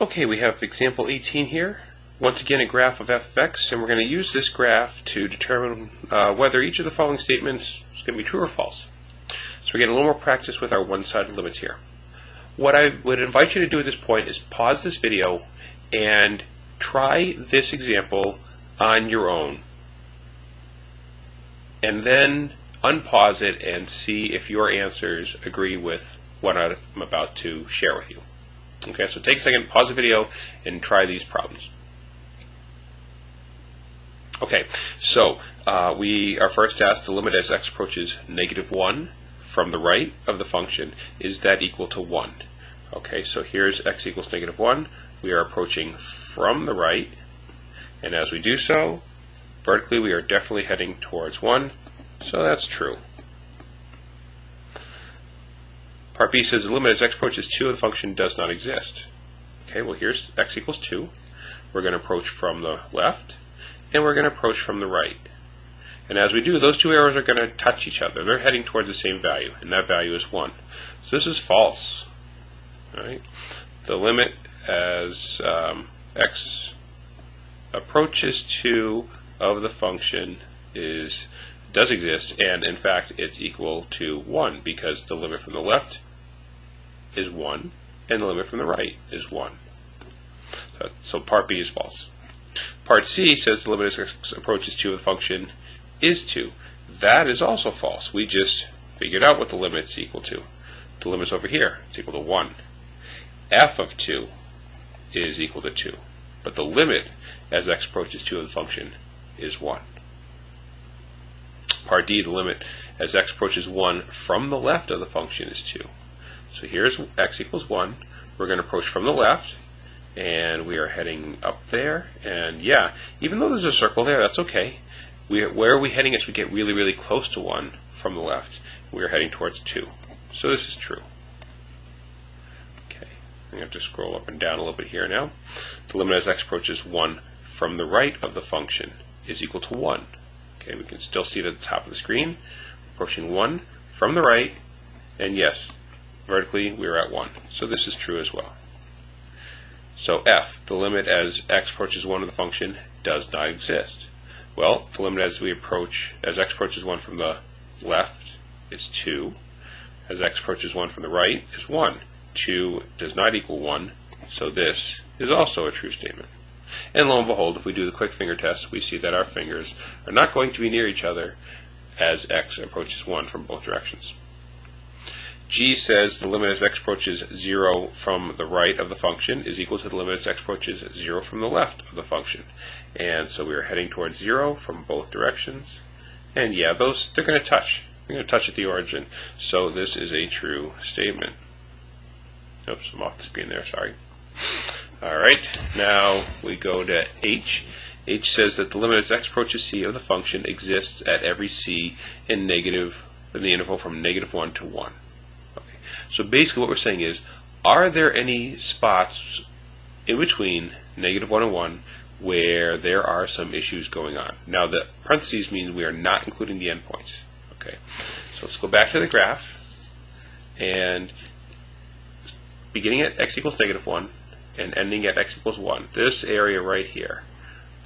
Okay, we have example 18 here. Once again, a graph of f of x, and we're going to use this graph to determine whether each of the following statements is going to be true or false. So we're getting a little more practice with our one-sided limits here. What I would invite you to do at this point is pause this video and try this example on your own. And then unpause it and see if your answers agree with what I'm about to share with you. Okay, so take a second, pause the video, and try these problems. Okay, so we are first asked the limit as x approaches -1 from the right of the function. Is that equal to 1? Okay, so here's x equals -1. We are approaching from the right, and as we do so, vertically we are definitely heading towards 1, so that's true. Part B says the limit as x approaches 2 of the function does not exist. Okay, well here's x equals 2. We're going to approach from the left, and we're going to approach from the right. And as we do, those two arrows are going to touch each other. They're heading towards the same value, and that value is 1. So this is false. All right? The limit as x approaches 2 of the function does exist, and in fact it's equal to 1 because the limit from the left is 1 and the limit from the right is 1. So part B is false. Part C says the limit as x approaches 2 of the function is 2. That is also false. We just figured out what the limit is equal to. The limit is over here. It's equal to 1. F of 2 is equal to 2. But the limit as x approaches 2 of the function is 1. Part D, the limit as x approaches 1 from the left of the function is 2. So here's x equals 1. We're going to approach from the left, and we are heading up there. And yeah, even though there's a circle there, that's okay. Where are we heading as we get really, really close to 1 from the left? We are heading towards 2. So this is true. Okay, I'm going to have to scroll up and down a little bit here now. The limit as x approaches 1 from the right of the function is equal to 1. Okay, we can still see it at the top of the screen. Approaching 1 from the right, and yes, vertically we are at 1. So this is true as well. So F, the limit as x approaches 1 of the function, does not exist. Well, the limit as x approaches 1 from the left is 2. As x approaches 1 from the right is 1. 2 does not equal 1, so this is also a true statement. And lo and behold, if we do the quick finger test, we see that our fingers are not going to be near each other as x approaches 1 from both directions. G says the limit as x approaches 0 from the right of the function is equal to the limit as x approaches 0 from the left of the function. And so we are heading towards 0 from both directions. And yeah, they're going to touch. They're going to touch at the origin. So this is a true statement. Oops, I'm off the screen there, sorry. Alright, now we go to H. H says that the limit as x approaches c of the function exists at every c in the interval from -1 to 1. Okay. So basically what we're saying is, are there any spots in between -1 and 1 where there are some issues going on? Now the parentheses means we are not including the endpoints. Okay, so let's go back to the graph, and beginning at x equals -1 and ending at x equals 1, this area right here,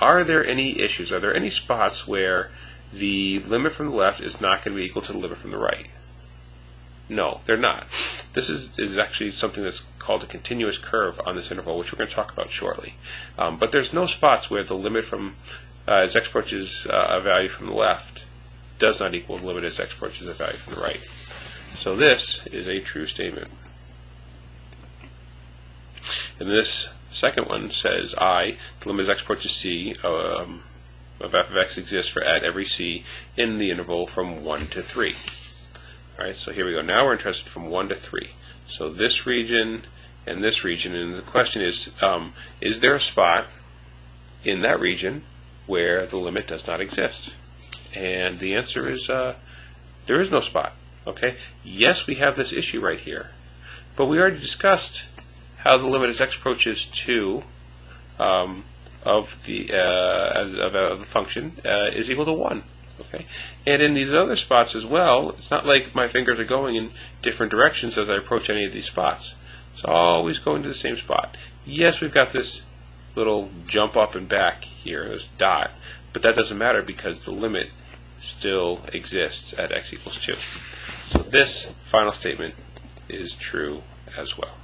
are there any issues? Are there any spots where the limit from the left is not going to be equal to the limit from the right? No, they're not. This is actually something that's called a continuous curve on this interval, which we're going to talk about shortly. But there's no spots where the limit from as x approaches a value from the left does not equal the limit as x approaches a value from the right. So this is a true statement. And this second one says I, the limit as x approaches c of f of x exists for at every c in the interval from 1 to 3. Alright, so here we go. Now we're interested from 1 to 3. So this region and this region, and the question is there a spot in that region where the limit does not exist? And the answer is there is no spot. Okay, yes, we have this issue right here, but we already discussed how the limit as x approaches 2 of the function is equal to 1. Okay, and in these other spots as well, it's not like my fingers are going in different directions as I approach any of these spots. It's always going to the same spot. Yes, we've got this little jump up and back here, this dot, but that doesn't matter because the limit still exists at x equals 2. So this final statement is true as well.